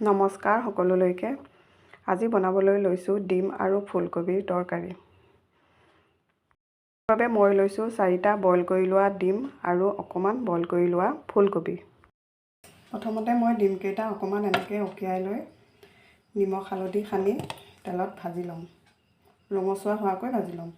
নমস্কাৰ সকলোলৈকে। আজি বনাবলৈ লৈছোঁ ডিম আৰু ফুলকবিৰ তৰকাৰী। বাবে মই লৈছোঁ 4টা বইল কৰি লোৱা ডিম আৰু অকণমান বইল কৰি লোৱা ফুলকবি। প্ৰথমতে মই ডিমকেইটা অকণমান এনেকৈ উকিয়াই লৈ নিমখ হালধি সানি তেলত ভাজি ল'ম। ৰঙচুৱা হোৱাকৈ ভাজি ল'ম।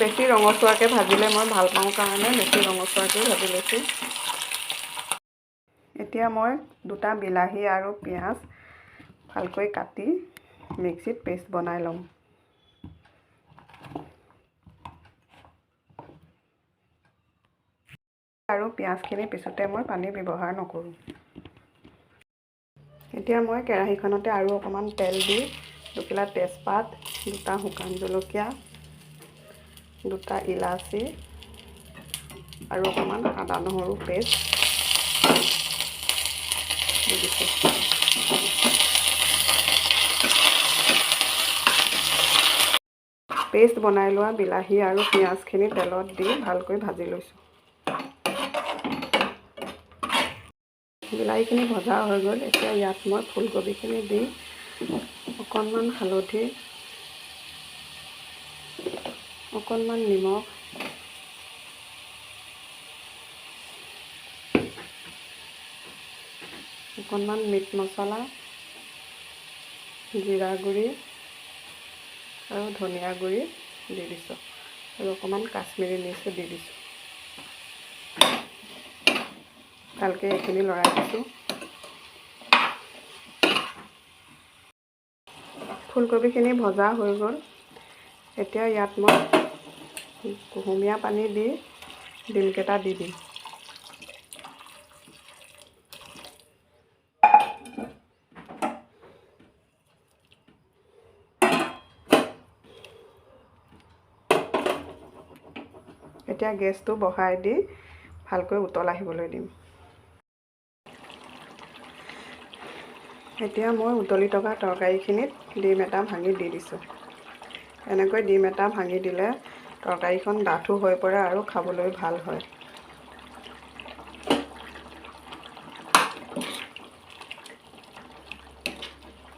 বেছি ৰঙচুৱাকৈ ভাজিলে মই ভাল পাওঁ কাৰণে বেছি ৰঙচুৱাকৈ ভাজি লৈছোঁ। এতিয়া মই 2টা বিলাহী আৰু পিঁয়াজ ভালকৈ কাটি মিক্সিত পেষ্ট বনাই ল'ম। আৰু পিঁয়াজখিনি পিছোতে মই পানী ব্যৱহাৰ নকৰোঁ। এতিয়া মই কেৰাহীখনতে আৰু অকণমান তেল দি 2 কিলা তেজপাত, 2টা শুকান জলকীয়া, 2টা ইলাচি আৰু অকণমান আদা নহৰু পেষ্ট দি দিছোঁ। পেষ্ট বনাই লোৱা বিলাহী আৰু পিঁয়াজখিনি তেলত দি ভালকৈ ভাজি লৈছোঁ। বিলাহীখিনি ভজা হৈ গ'ল। এতিয়া ইয়াত মই ফুলকবিখিনি দি অকণমান হালধি, অকণমান নিমখ, অকণমান মিট মছলা, জিৰা গুড়ি আৰু ধনিয়া গুড়ি দি দিছোঁ আৰু অকণমান কাশ্মীৰী মিৰ্চ দি দিছোঁ। ভালকৈ এইখিনি লৰাই দিছোঁ। ফুলকবিখিনি ভজা হৈ গ'ল। এতিয়া ইয়াত মই কুহুমীয়া পানী দি ডিমকেইটা দি দিম। এতিয়া গেছটো বঢ়াই দি ভালকৈ উতল আহিবলৈ দিম। এতিয়া মই উতলি থকা তৰকাৰীখিনিত ডিম এটা ভাঙি দি দিছোঁ। এনেকৈ ডিম এটা ভাঙি দিলে তৰকাৰীখন ডাঠো হৈ পৰে আৰু খাবলৈ ভাল হয়।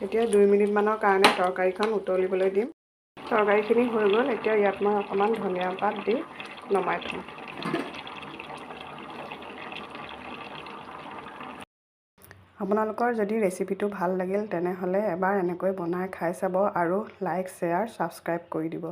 এতিয়া 2 মিনিটমানৰ কাৰণে তৰকাৰীখন উতলিবলৈ দিম। তৰকাৰীখিনি হৈ গ'ল। এতিয়া ইয়াত মই অকণমান ধনিয়া পাত দি নমাই থ'ম। আপোনালোকৰ যদি ৰেচিপিটো ভাল লাগিল তেনেহ'লে এবাৰ এনেকৈ বনাই খাই চাব আৰু লাইক, শ্বেয়াৰ, ছাবস্ক্ৰাইব কৰি দিব।